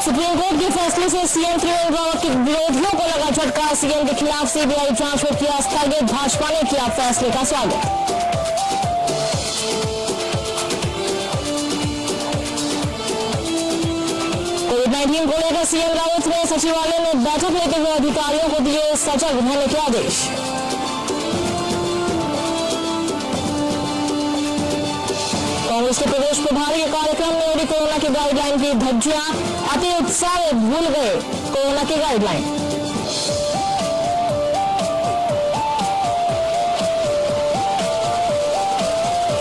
Supreme court के फैसले से सीएम त्रिवेंद्र रावत के विरोधियों को लगा झटका। सीएम के खिलाफ सीबीआई जांच को किया स्थगित। भाजपा ने किया फैसले का स्वागत। कोविड-19 को लेकर सीएम रावत ने सचिवालय में बैठक लेते हुए अधिकारियों को दिए सजग रहने के आदेश। कांग्रेस के प्रदेश प्रभारी के कार्यक्रम में उड़ी कोरोना की गाइडलाइन की धज्जियां। अति उत्साह में भूल गए कोरोना की गाइडलाइन।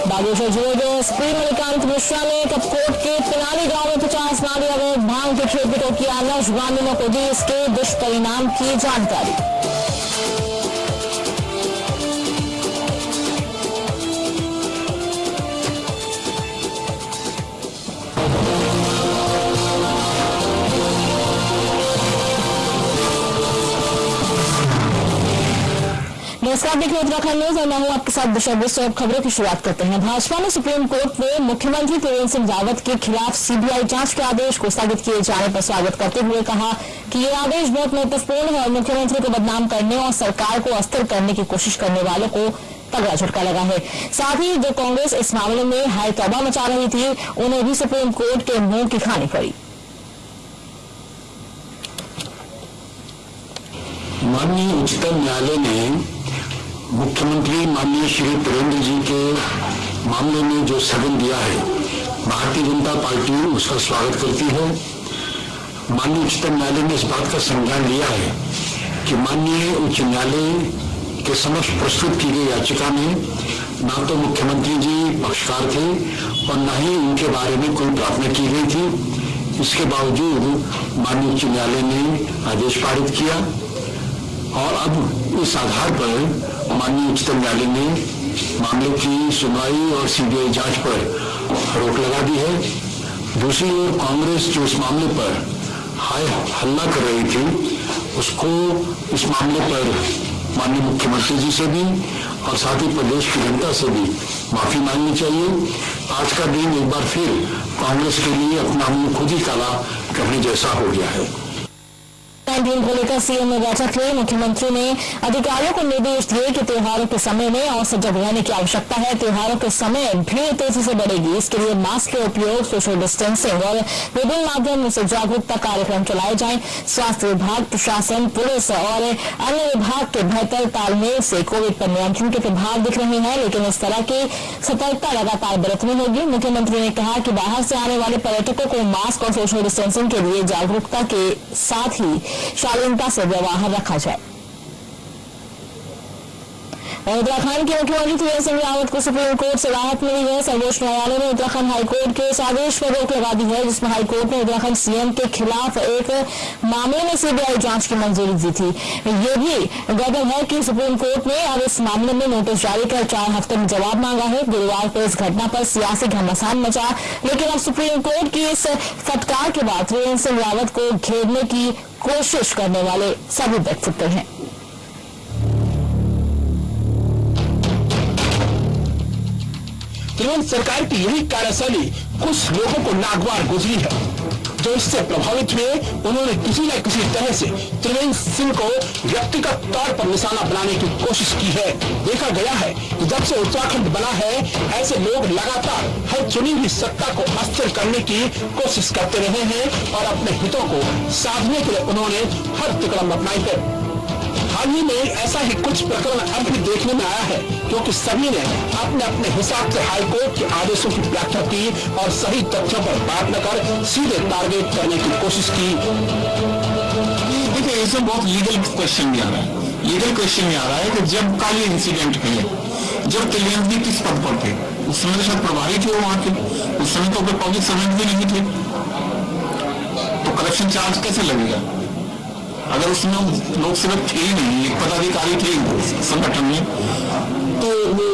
बागेश्वर जिले के एसपी मणिकांत मिश्रा ने कपकोट के पिनाली गांव में 50 नाली अवैध भांग की खेती को किया नष्ट। ग्रामीणों को दी इसके दुष्परिणाम की जानकारी। नमस्कार, देखिए उत्तराखंड न्यूज और मैं हूं आपके साथ दिशा बिस्ट। अब खबरों की शुरुआत करते हैं। भाजपा ने सुप्रीम कोर्ट में मुख्यमंत्री त्रिवेंद्र सिंह रावत के खिलाफ सीबीआई जांच के आदेश को स्थगित किए जाने पर स्वागत करते हुए कहा कि ये आदेश बहुत महत्वपूर्ण है और मुख्यमंत्री को बदनाम करने और सरकार को अस्थिर करने की कोशिश करने वालों को तगड़ा झटका लगा है। साथ ही जो कांग्रेस इस मामले में हाई तौबा मचा रही थी, उन्हें भी सुप्रीम कोर्ट के मुंह की खानी पड़ी। माननीय उच्चतम न्यायालय ने मुख्यमंत्री माननीय श्री त्रिवेंद्र जी के मामले में जो स्थगन दिया है, भारतीय जनता पार्टी उसका स्वागत करती है। माननीय उच्चतम न्यायालय ने इस बात का संज्ञान लिया है कि माननीय उच्च न्यायालय के समक्ष प्रस्तुत की गई याचिका में न तो मुख्यमंत्री जी पक्षकार थे और न ही उनके बारे में कोई प्रार्थना की गई थी। इसके बावजूद माननीय उच्च न्यायालय ने आदेश पारित किया और अब इस आधार पर माननीय उच्चतम न्यायालय ने मामले की सुनवाई और सीबीआई जांच पर रोक लगा दी है। दूसरी ओर कांग्रेस जो इस मामले पर हाय हल्ला कर रही थी, उसको इस मामले पर माननीय मुख्यमंत्री जी से भी और साथ ही प्रदेश की जनता से भी माफी मांगनी चाहिए। आज का दिन एक बार फिर कांग्रेस के लिए अपना मुंह खुद ही काला करने जैसा हो गया है। कोविड-19 को लेकर सीएम ने बैठक ली। मुख्यमंत्री ने अधिकारियों को निर्देश दिए कि त्योहारों के समय में और सजग रहने की आवश्यकता है। त्योहारों के समय भीड़ तेजी से बढ़ेगी, इसके लिए मास्क के उपयोग, सोशल डिस्टेंसिंग और विभिन्न माध्यमों से जागरूकता कार्यक्रम चलाए जाएं। स्वास्थ्य विभाग, प्रशासन, पुलिस और अन्य विभाग के बेहतर तालमेल से कोविड पर नियंत्रण के प्रभाव दिख रहे हैं, लेकिन इस तरह की सतर्कता लगातार बरतनी होगी। मुख्यमंत्री ने कहा कि बाहर से आने वाले पर्यटकों को मास्क और सोशल डिस्टेंसिंग के लिए जागरूकता के साथ ही शालीनता से व्यवहार रखा जाए। उत्तराखंड के मुख्यमंत्री त्रिवेंद्र सिंह रावत को सुप्रीम कोर्ट से राहत मिली है। सर्वोच्च न्यायालय ने उत्तराखंड हाईकोर्ट के इस आदेश पर रोक लगा दी है, जिसमें हाईकोर्ट ने उत्तराखंड सीएम के खिलाफ एक मामले में सीबीआई जांच की मंजूरी दी थी। ये भी गड़बड़ है कि सुप्रीम कोर्ट ने अब इस मामले में नोटिस जारी कर 4 हफ्ते में जवाब मांगा है। गुरुवार को इस घटना पर सियासी घमासान मचा, लेकिन अब सुप्रीम कोर्ट की इस फटकार के बाद त्रिवेंद्र सिंह रावत को घेरने की कोशिश करने वाले सभी व्यक्तित्व हैं। त्रिवेंद्र सरकार की यही कार्यशैली कुछ लोगों को नागवार गुजरी है, जो इससे प्रभावित हुए। उन्होंने किसी न किसी तरह से त्रिवेंद्र सिंह को व्यक्तिगत तौर पर निशाना बनाने की कोशिश की है। देखा गया है कि जब से उत्तराखंड बना है, ऐसे लोग लगातार हर चुनी हुई सत्ता को अस्थिर करने की कोशिश करते रहे हैं और अपने हितों को साधने के लिए उन्होंने हर तिकड़म अपनाई है। हाल ही में ऐसा ही कुछ प्रकरण अब भी देखने में आया है, क्योंकि सभी ने अपने अपने हिसाब से हाईकोर्ट के आदेशों की व्याख्या की और सही तथ्यों पर बात न कर सीधे टारगेट करने की कोशिश की। देखिए, इसमें बहुत लीगल क्वेश्चन भी आ रहा है। लीगल क्वेश्चन भी आ रहा है कि जब का ये इंसिडेंट हुआ, जब त्रिवेंद्र जी किस पद पर थे, उस समय तो शायद प्रभारी थे वहां के, उस समय तो पब्लिक सर्वेंट भी नहीं थे, तो करप्शन चार्ज कैसे लगेगा? अगर उसमें लोक सेवक थे ही नहीं, एक पदाधिकारी थे संगठन में, तो वो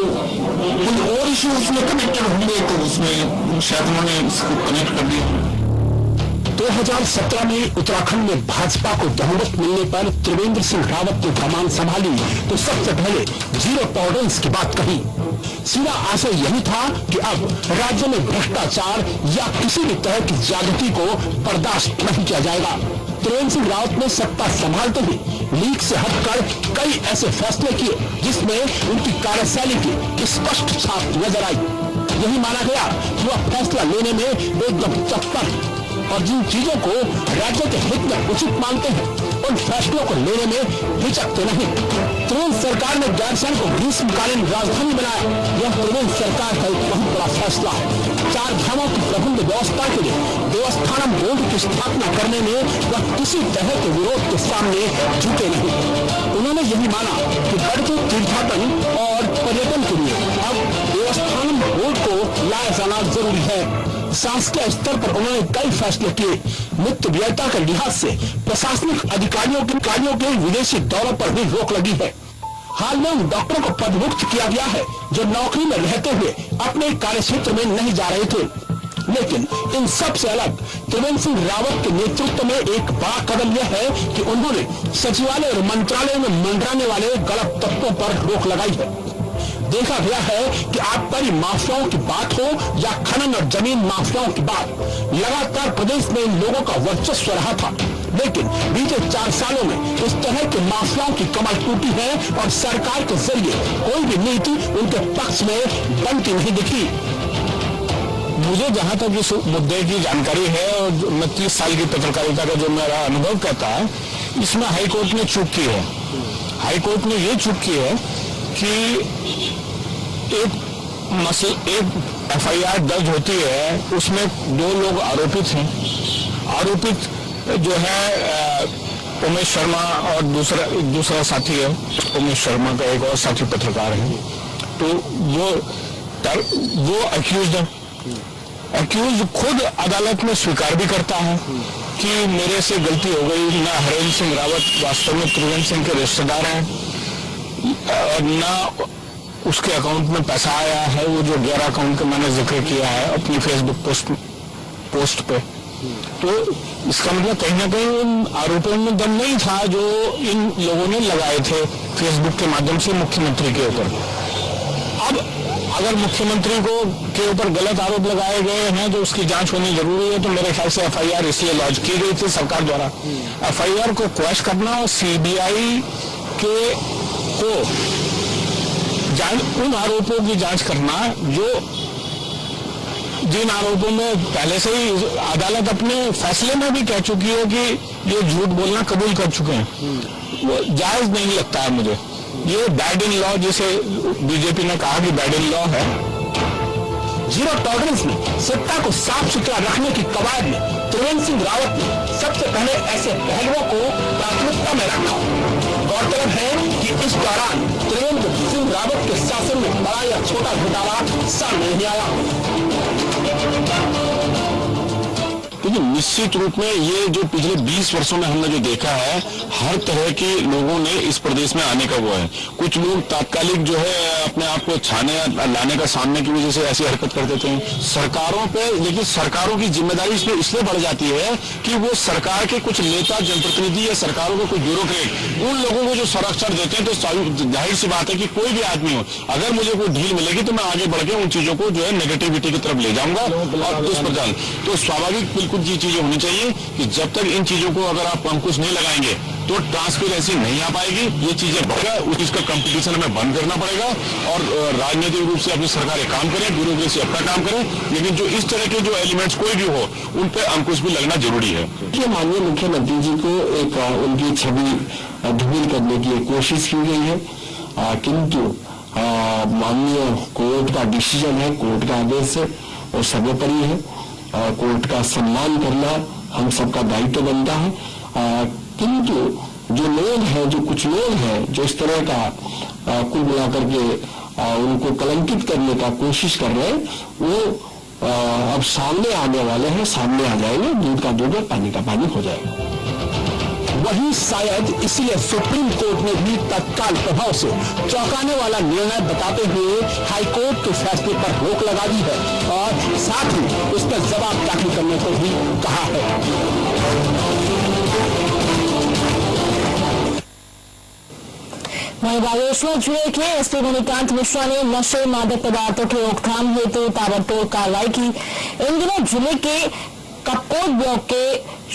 कोई और इश्यू उसमें कनेक्टेड होंगे, तो उसमें शायद उन्होंने इसको कनेक्ट कर दिया। 2017 में उत्तराखंड में भाजपा को बहुमत मिलने पर त्रिवेंद्र सिंह रावत ने कमान संभाली तो सबसे पहले जीरो टॉलरेंस की बात कही। सीधा आशय यही था कि अब राज्य में भ्रष्टाचार या किसी भी तरह की ज्यादती को बर्दाश्त नहीं किया जाएगा। त्रिवेंद्र सिंह रावत ने सत्ता संभालते ही लीक से हटकर कई ऐसे फैसले किए जिसमें उनकी कार्यशैली की स्पष्ट छाप नजर आई। यही माना गया कि वह फैसला लेने में एकदम तत्पर है और जिन चीजों को राज्य के हित में उचित मानते हैं उन फैसलों को लेने में हिचकते नहीं। त्रिवेंद्र सरकार ने गैरसैंण को ग्रीष्मकालीन राजधानी बनाया। यह त्रिवेंद्र सरकार का एक बहुत बड़ा फैसला है। 4 धामों की प्रबंध व्यवस्था के लिए देवस्थानम बोर्ड की स्थापना करने में वह किसी तरह के विरोध के सामने झुके नहीं। उन्होंने यही माना कि बढ़ते तीर्थाटन और पर्यटन के लिए अब देवस्थानम बोर्ड को लाया जाना जरूरी है। शासकीय स्तर पर उन्होंने कई फैसले किए। मुक्त व्ययता के लिहाज से प्रशासनिक अधिकारियों के विदेशी दौरों पर भी रोक लगी है। हाल में उन डॉक्टरों को पदमुक्त किया गया है जो नौकरी में रहते हुए अपने कार्यक्षेत्र में नहीं जा रहे थे। लेकिन इन सब से अलग त्रिवेंद्र सिंह रावत के नेतृत्व में एक बड़ा कदम यह है कि उन्होंने सचिवालय और मंत्रालय में मंडराने वाले गलत तत्वों पर रोक लगाई है। देखा गया है कि आबकारी माफियाओं की बात हो या खनन और जमीन माफियाओं की बात, लगातार प्रदेश में इन लोगों का वर्चस्व रहा था। लेकिन बीते 4 सालों में इस तरह के माफियाओं की कमर टूटी है और सरकार के जरिए कोई भी नीति उनके पक्ष में बनती नहीं दिखी। मुझे जहां तक इस मुद्दे की जानकारी है और मैं 30 साल की पत्रकारिता का जो मेरा अनुभव कहता है, इसमें हाईकोर्ट ने चूक की है। हाईकोर्ट ने ये चूक की है कि एक FIR दर्ज होती है, उसमें 2 लोग आरोपित हैं। आरोपित जो है उमेश शर्मा और दूसरा साथी है, उमेश शर्मा का एक और साथी पत्रकार है। तो वो अक्यूज्ड है। अक्यूज खुद अदालत में स्वीकार भी करता है कि मेरे से गलती हो गई। ना हरेंद्र सिंह रावत वास्तव में त्रिवेंद्र सिंह के रिश्तेदार हैं और ना उसके अकाउंट में पैसा आया है, वो जो 11 अकाउंट का मैंने जिक्र किया है अपनी फेसबुक पोस्ट पे। तो इसका मतलब कहीं ना कहीं उन आरोपों में दम नहीं था जो इन लोगों ने लगाए थे फेसबुक के माध्यम से मुख्यमंत्री के ऊपर। अब अगर मुख्यमंत्री के ऊपर गलत आरोप लगाए गए हैं तो उसकी जांच होनी जरूरी है। तो मेरे ख्याल से FIR इसलिए लॉन्च की गई थी सरकार द्वारा। FIR को क्वैश करना और CBI को उन आरोपों की जांच करना जिन आरोपों में पहले से ही अदालत अपने फैसले में भी कह चुकी है कि ये झूठ बोलना कबूल कर चुके हैं, वो जायज नहीं लगता है मुझे। ये बैड इन लॉ, जिसे बीजेपी ने कहा कि बैड इन लॉ है। जीरो टॉलरेंस में सत्ता को साफ सुथरा रखने की कवायद में त्रिवेंद्र सिंह रावत ने सबसे पहले ऐसे पहलुओं को प्राथमिकता में रखा। गौरतलब है कि इस दौरान त्रिवेंद्र सिंह रावत के शासन में बड़ा या छोटा घोटाला सामने नहीं आया। देखिए, निश्चित रूप में ये जो पिछले 20 वर्षों में हमने जो देखा है, हर तरह के लोगों ने इस प्रदेश में आने का वो है। कुछ लोग तात्कालिक जो है अपने आप को छाने लाने का सामने की वजह से ऐसी हरकत कर देते हैं सरकारों पे। लेकिन सरकारों की जिम्मेदारी इसलिए बढ़ जाती है कि वो सरकार के कुछ नेता, जनप्रतिनिधि या सरकारों के कुछ ब्यूरोक्रेट उन लोगों को जो संरक्षण देते हैं। तो जाहिर सी बात है कि कोई भी आदमी हो, अगर मुझे कोई ढील मिलेगी तो मैं आगे बढ़ के उन चीजों को जो है नेगेटिविटी की तरफ ले जाऊंगा और दुष्प्रचार। तो स्वाभाविक बिल्कुल ये चीजें होनी चाहिए कि जब तक इन चीजों को अगर आप अंकुश नहीं लगाएंगे तो ट्रांसपेरेंसी नहीं आ पाएगी। ये चीजें बढ़ेगा, उसका कंपटीशन हमें बंद करना पड़ेगा और राजनीतिक रूप से अपनी सरकारें काम करें, ब्यूरोक्रेसी अपना काम करें। लेकिन जो इस तरह के जो एलिमेंट्स कोई भी हो, उन पर अंकुश भी लगना जरूरी है। ये माननीय मुख्यमंत्री जी को एक उनकी छवि धूमिल करने की कोशिश की गई है, किंतु माननीय कोर्ट का डिसीजन है, कोर्ट का आदेश है और सर्वोपरि है। कोर्ट का सम्मान करना हम सबका दायित्व बनता है। किंतु जो लोग हैं, जो कुछ लोग हैं जो इस तरह का कुल मिलाकर के उनको कलंकित करने का कोशिश कर रहे हैं, वो अब सामने आने वाले हैं, सामने आ जाएंगे। दूध का दूध और पानी का पानी हो जाएगा। वहीं शायद इसलिए सुप्रीम कोर्ट ने भी तत्काल प्रभाव से चौंकाने वाला निर्णय बताते हुए हाईकोर्ट के फैसले पर रोक लगा दी है और साथ ही उस पर जवाब दाखिल करने को भी कहा है। वहीं बागेश्वर जिले के एसपी मणिकांत मिश्रा ने नशे मादक पदार्थों की रोकथाम हेतु ताबड़तोड़ कार्रवाई की। इन दिनों जिले के कपकोट ब्लॉक के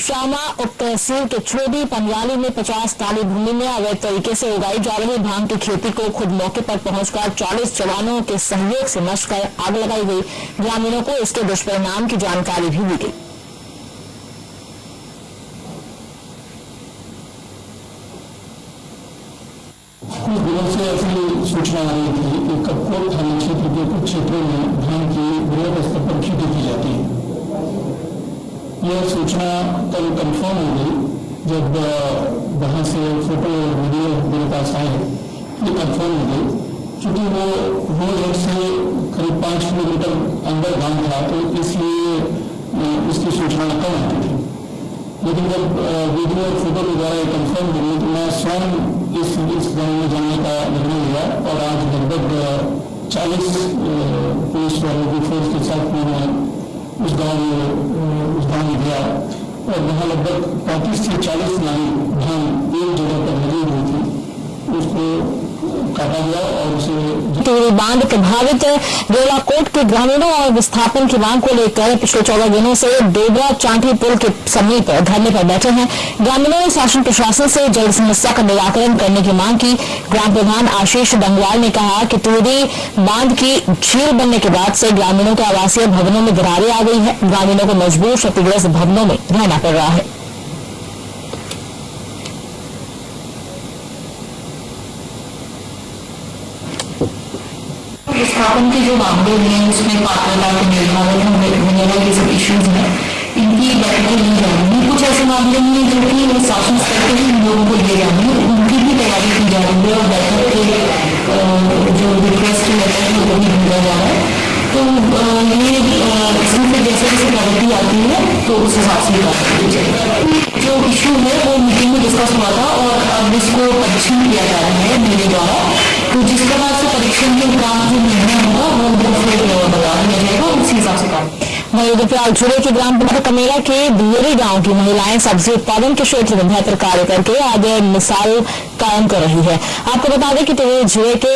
श्यामा उप तहसील के छोड़ी पंजाली में 50 ताली भूमि में अवैध तरीके से उगाई जा रही भांग की खेती को खुद मौके पर पहुंचकर 40 जवानों के सहयोग से नष्ट कर आग लगाई गई। ग्रामीणों को इसके दुष्परिणाम की जानकारी भी दी गई। कुछ दिनों से ऐसी सूचना आ रही थी कि कपकोट थाना क्षेत्र के कुछ क्षेत्रों में धान की बृहद स्तर पर खेती की जाती है। यह सूचना कल कंफर्म हो गई जब वहां से फोटो और वीडियो मेरे पास आए। ये कंफर्म हो गई क्योंकि वो रोड से करीब 5 किलोमीटर अंदर गांव था, तो इसलिए इसकी सूचना कम आती थी। लेकिन जब वीडियो और फोटो के द्वारा कंफर्म हो गई तो मैं स्वयं इस गाँव में जाने का निर्णय लिया और आज लगभग 40 पुलिस वालों की फोर्स के साथ मैंने उस गाँव में गया और वहाँ लगभग 35 से 40 नाली धान एक जगह पर लगी हुई थी, उसको काटा गया और उसे टिहरी बांध प्रभावित रेलाकोट के ग्रामीणों और विस्थापन की मांग को लेकर पिछले 14 दिनों से डोबरा चांठी पुल के समीप धरने पर बैठे हैं। ग्रामीणों ने शासन प्रशासन से जल्द समस्या का निराकरण करने की मांग की। ग्राम प्रधान आशीष डंगवाल ने कहा कि टिहरी बांध की झील बनने के बाद से ग्रामीणों के आवासीय भवनों में दरारें आ गई है। ग्रामीणों को मजबूर क्षतिग्रस्त भवनों में रहना पड़ रहा है। विस्थापन के जो मामले हैं उसमें पात्रता के निर्धारण वगैरह ये सब इश्यूज हैं, इनकी बैठकें ली जाएंगी। कुछ ऐसे मामले हैं जो कि शासन स्तर पे ही लोगों को दिए जाएंगे, उनकी भी तैयारी की जा रही है और बैठक के जो रिक्वेस्ट लेटर है वो भी भेजा जा रहा है। तो ये इसमें जैसे जैसे प्रगति आती है तो उस हिसाब से कार्रवाई की जाएगी। जो इश्यू है वो मीटिंग में डिस्कस हुआ था और अब इसको परीक्षण किया जा रहा है मेरे द्वारा। तो जिस प्रकार से परीक्षण के उपरांत जो निर्णय होगा वो फिर बता दिया जाएगा, उसी हिसाब से काम। वहीं रुद्रप्रयाग जिले के ग्राम पंचायत कमेला के दियोरी गांव की महिलाएं सब्जी उत्पादन के क्षेत्र में बेहतर कार्य करके आज मिसाल कायम कर रही है। आपको बता दें कि टिहरी जिले के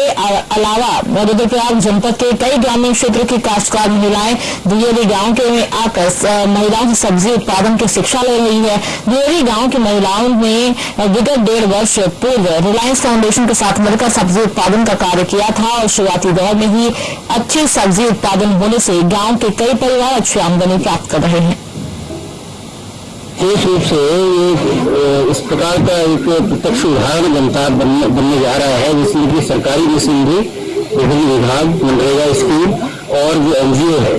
अलावा रुद्रप्रयाग जनपद के कई ग्रामीण क्षेत्र की काश्तकार महिलाएं दियोरी गांव के में आकर महिलाओं से सब्जी उत्पादन की शिक्षा ले रही है। दियोरी गांव की महिलाओं ने विगत 1.5 वर्ष पूर्व रिलायंस फाउंडेशन के साथ मिलकर सब्जी उत्पादन का कार्य किया था और शुरुआती दौर में ही अच्छी सब्जी उत्पादन होने से गाँव के कई परिवार अच्छी आमदनी प्राप्त कर रहे हैं। विशेष रूप से ये इस प्रकार का एक प्रत्यक्ष उदाहरण बनने जा रहा है जिसमें कि सरकारी मशीनरी, विभिन्न विभाग, मनरेगा स्कीम और जो NGO है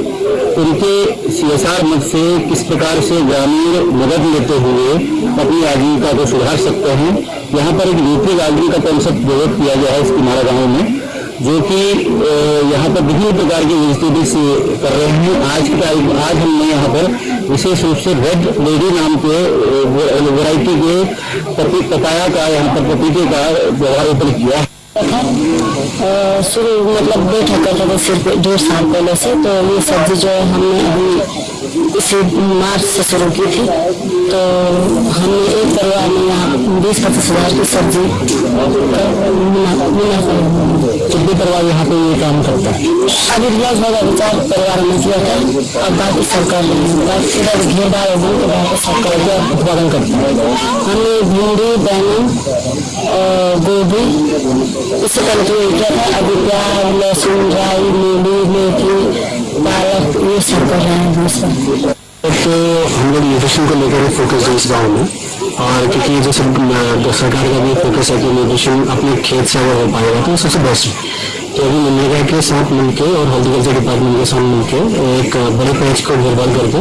उनके CSR मद से किस प्रकार से ग्रामीण मदद लेते हुए अपनी आजीविका को सुधार सकते हैं। यहाँ पर एक न्यूट्री गार्डन का कॉन्सेप्ट डेवलप किया गया है इस किनारा गाँव में, जो कि यहाँ पर विभिन्न प्रकार के वेजिटेबल्स कर रहे हैं। आज हमने यहाँ पर विशेष रूप से रेड लेडी नाम के वैरायटी के पपाया का, यहाँ पर पपीते का व्यवहारोपण किया है। शुरू मतलब बैठक कर रहे थे सिर्फ 1.5 साल पहले से, तो ये सब्जी जो है हमने अभी इसी मार्च से शुरू की थी। तो हमने एक परिवार में यहाँ 20-25 हज़ार की सब्जी कितने परिवार यहाँ पे ये काम करता है? अभी लगभग 4 परिवार में किया था और बाकी सरकार इधर घेर डाल होगी तो बाकी सरकार उत्पादन करता है। हमने भिंडी, बैंगन और गोभी इससे पहले तो किया था। अभी प्याज, लहसुन, राई, मूली, मेथी, पालक ये सब कर रहे हैं। तो हम लोग न्यूट्रिशन को लेकर फोकस है इस गाँव में, और क्योंकि जैसे सरकार का भी फोकस है कि न्यूट्रिशन अपने खेत से अगर हो पाएगा तो सबसे बेस्ट है। तो अभी मनरेगा के साथ मिलकर और हॉर्टिकल्चर डिपार्टमेंट के साथ मिलकर एक बड़े पैच को घेरबाल करके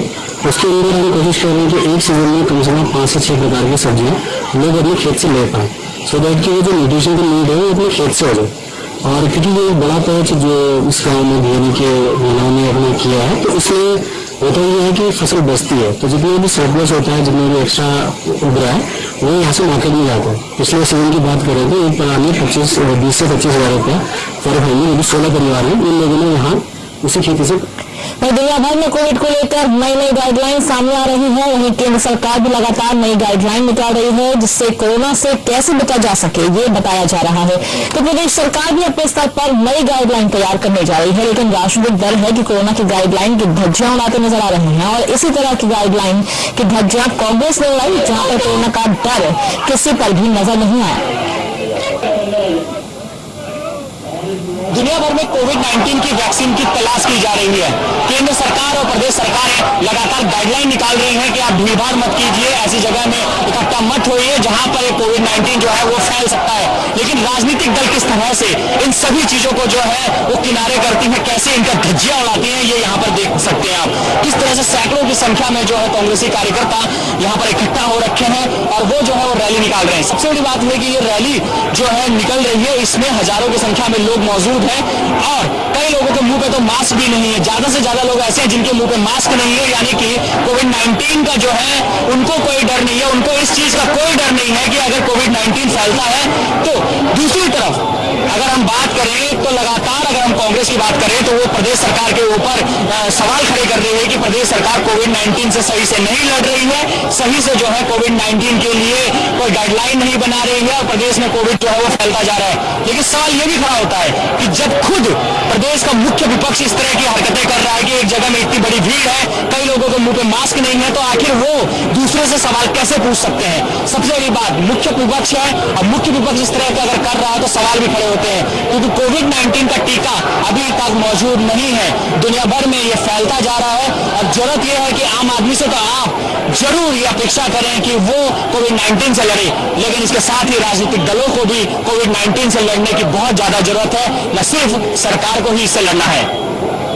उसके अंदर हम कोशिश कर रहे हैं कि एक सीजन में कम से कम 5 से 6 प्रकार की सब्जियाँ लोग अपने खेत से ले पाएँ, सो दैट कि वो जो न्यूट्रिशन की नीड है वो अपने खेत से हो जाए। और क्योंकि ये बड़ा पैच जो इस गाँव में भिवानी के महिलाओं ने अपने किया है, तो उसमें होता ये है कि फसल बचती है, तो जितने भी सरप्लस होता है, जितने भी एक्स्ट्रा उग रहा है वो यहाँ से मार्केट में जाते हैं। पिछले सीजन की बात करें तो एक परिवार में 20 से 25 हज़ार रुपया पर फैमिली, 16 परिवार है, इन लोगों ने यहाँ उसी खेती से। दुनिया भर में कोविड को लेकर नई नई गाइडलाइन सामने आ रही है। वहीं केंद्र सरकार भी लगातार नई गाइडलाइन निकाल रही है जिससे कोरोना से कैसे बचा जा सके ये बताया जा रहा है। तो प्रदेश सरकार भी अपने स्तर पर नई गाइडलाइन तैयार करने जा रही है, लेकिन राजनीतिक दल है कि कोरोना की गाइडलाइन की धज्जियां उड़ाते नजर आ रहे हैं। और इसी तरह की गाइडलाइन की धज्जियां कांग्रेस ने उड़ाई, जहां पर कोरोना का डर किसी पर भी नजर नहीं आया। दुनिया भर में कोविड-19 की वैक्सीन की तलाश की जा रही है। केंद्र सरकार और प्रदेश सरकारें लगातार गाइडलाइन निकाल रही हैं कि आप भीड़-भाड़ मत कीजिए, ऐसी जगह में इकट्ठा मत होइए जहां पर कोविड-19 जो है वो फैल सकता है। लेकिन राजनीतिक दल किस तरह से इन सभी चीजों को जो है वो किनारे करती हैं, कैसे इनका धज्जियां उड़ाती हैं, ये यहाँ पर देख सकते हैं आप। किस तरह से सैकड़ों की संख्या में जो है कांग्रेसी कार्यकर्ता यहाँ पर इकट्ठा हो रखे हैं और वो जो है वो रैली निकाल रहे हैं। सबसे बड़ी बात है कि ये रैली जो है निकल रही है, इसमें हजारों की संख्या में लोग मौजूद है और कई लोगों के मुंह पे तो मास्क भी नहीं है। ज्यादा से ज्यादा लोग ऐसे हैं जिनके मुंह पे मास्क नहीं है, यानी कि कोविड-19 का जो है उनको कोई डर नहीं है, उनको इस चीज का कोई डर नहीं है कि अगर कोविड-19 फैलता है तो। दूसरी तरफ अगर हम बात करें तो लगातार अगर हम कांग्रेस की बात करें तो वो प्रदेश सरकार के ऊपर सवाल खड़े कर रही है कि प्रदेश सरकार कोविड-19 से सही से नहीं लड़ रही है, सही से जो है कोविड-19 के लिए कोई गाइडलाइन नहीं बना रही है और प्रदेश में कोविड जो है वो फैलता जा रहा है। लेकिन सवाल ये भी खड़ा होता है कि जब खुद प्रदेश का मुख्य विपक्ष इस तरह की हरकतें कर रहा है कि एक जगह में इतनी बड़ी भीड़ है, कई लोगों के मुंह पे मास्क नहीं है, तो आखिर वो दूसरे से सवाल कैसे पूछ सकते हैं। सबसे बड़ी बात, मुख्य विपक्ष है, अब मुख्य विपक्ष इस तरह का अगर कर रहा है तो सवाल भी खड़े होते हैं, क्योंकि कोविड-19 का टीका अभी तक मौजूद नहीं है। दुनिया भर में ये फैलता जा रहा है और जरूरत यह है कि आम आदमी से तो आप जरूर ये अपेक्षा करें कि वो कोविड-19 से लड़े, लेकिन इसके साथ ही राजनीतिक दलों को भी कोविड-19 से लड़ने की बहुत ज्यादा जरूरत है। न सिर्फ सरकार को ही इससे लड़ना है।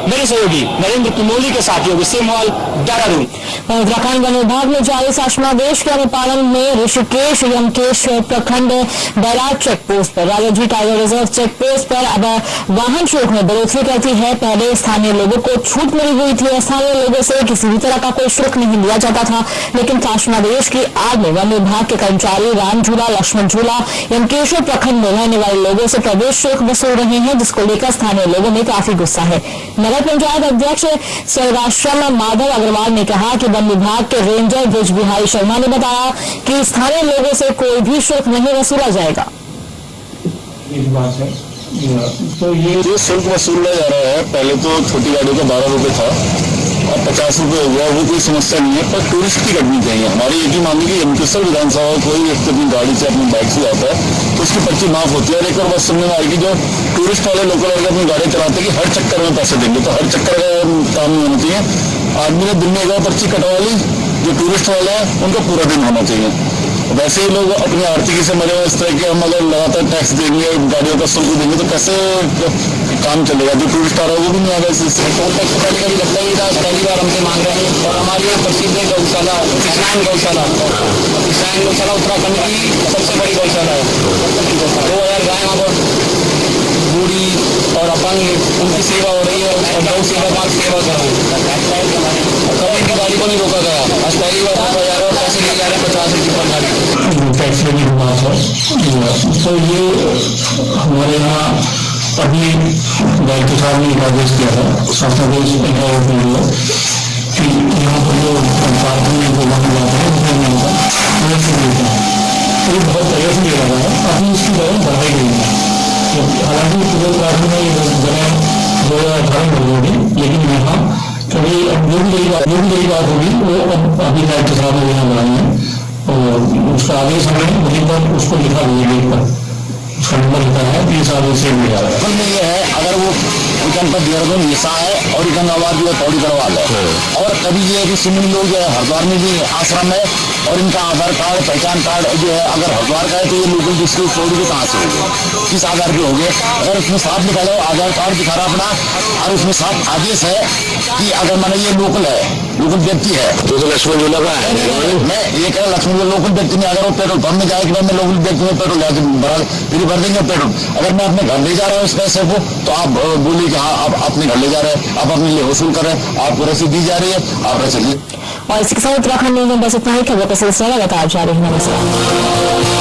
मेरे सहयोगी नरेंद्र किमोली के साथ योगी सिमवाल, देहरादून। उत्तराखंड वन विभाग में जारी शासनादेश के अनुपालन में ऋषिकेश यमकेश प्रखंड बैराज चेक पोस्ट पर Rajaji tiger reserve check post पर अब वाहन शुल्क में बढ़ोतरी करती है। पहले स्थानीय लोगों को छूट मिली हुई थी, स्थानीय लोगों से किसी भी तरह का कोई शुल्क नहीं लिया जाता था, लेकिन शासनादेश की आड़ में वन विभाग के कर्मचारी राम झूला, लक्ष्मण झूला, यमकेश्वर प्रखंड में रहने वाले लोगों से प्रवेश शुल्क वसूल रहे हैं, जिसको लेकर स्थानीय लोगों में काफी गुस्सा है। नगर पंचायत अध्यक्ष सर्वाश्रम माधव अग्रवाल ने कहा कि वन विभाग के रेंजर ब्रिज बिहारी शर्मा ने बताया कि स्थानीय लोगों से कोई भी शुल्क नहीं वसूला जाएगा। एक बात है, तो ये शुल्क वसूला जा रहा है। पहले तो छोटी गाड़ी का 12 रुपये था, अब 50 रुपये हो गया। वो कोई समस्या नहीं है, पर टूरिस्ट की कटनी चाहिए। हमारी एक ही मांग है कि यमकेश्वर विधानसभा कोई व्यक्ति अपनी गाड़ी से अपनी बाइक से जाता है तो उसकी पर्ची माफ होती है। और एक और बात सुनने में आएगी, जो टूरिस्ट वाले लोकल वाले अपनी गाड़ी चलाते हैं कि हर चक्कर में पैसे देंगे, तो हर चक्कर का काम नहीं होना चाहिए। आदमी ने दिन में एक बार पर्ची कटवा ली, जो टूरिस्ट वाला है उनका पूरा दिन होना चाहिए। वैसे ही लोग अपनी आर्थिकी से मरे हुए इस तरह के, हम अगर लगातार टैक्स देंगे, गाड़ियों का शुल्क देंगे तो कैसे काम चलेगा। जो टूरिस्ट आ रहा है वो भी नहीं आएगा। टैक्स पहले कभी लगता ही था, पहली बार हमसे मांग रहे हैं। और हमारी प्रसिद्ध है गौशाला, कृष्णायन गौशाला। कृष्णायन गौशाला उत्तराखंड की सबसे बड़ी गौशाला है। 2000 गाय वहाँ पर बूढ़ी और अपंग उनकी सेवा हो रही है और गौ सेवा का सेवा कर रहे हैं। कभी भी गाड़ी को नहीं रोका गया। आज पहली बार रोका जा रहा है और पैसे लिए जा रहे हैं 50 रुपये पर गाड़ी। टैक्स लेने की बात है तो ये हमारे यहाँ अभी डायरेक्टर साहब ने एक आदेश दिया है, शासनादेश कि यहाँ पर जो पार्किंग को वहाँ जाते हैं उसमें नहीं होता, तो ये बहुत तरह से लिया रहा है। अभी इसकी दरें बढ़ाई गई है। हालांकि पूरे उत्तराखंड में ये दरें 2018 में होगी, लेकिन यहाँ कभी जो भी नई बात होगी वो अभी डायरेक्टर साहब ने यहाँ बनाई है और उसका आदेश हमें वहीं पर उसको लिखा हुआ है पर उसका नंबर लिखा है 30 आदेश से मिल रहा है। ये है अगर वो इनकम पर देहरादून हिस्सा है और इकंगाबाद जो है पौड़ी गढ़वाल है। और कभी ये है कि सिमनी लोग जो है हरिद्वार में भी आश्रम है और इनका आधार कार्ड पहचान कार्ड जो है अगर हरिद्वार का है तो ये लोकल डिस्ट्रिक्ट पौड़ी के कहाँ से हो गए, किस आधार पे हो गए। अगर उसमें साफ लिखा जाए आधार कार्ड दिखा रहा अपना और उसमें साफ आदेश है कि अगर मैंने ये लोकल है, लोकल व्यक्ति है तो लक्ष्मण झूला का है। मैं ये कह लक्ष्मण लोकल व्यक्ति में अगर वो पेट्रोल पंप में जाए कि मैं लोकल व्यक्ति में पेट्रोल फिर भर देंगे पेट्रोल। अगर मैं अपने घर ले जा रहा हूँ इस पैसे को तो आप बोलिए कि हाँ आप अपने घर ले जा रहे हैं, आप अपने लिए वसूल कर रहे हैं, आपको रसीद दी जा रही है, आप रसीद। और इसके साथ उत्तराखंड न्यूज में बस इतना ही। खबर का सिलसिला लगातार जारी है। नमस्कार।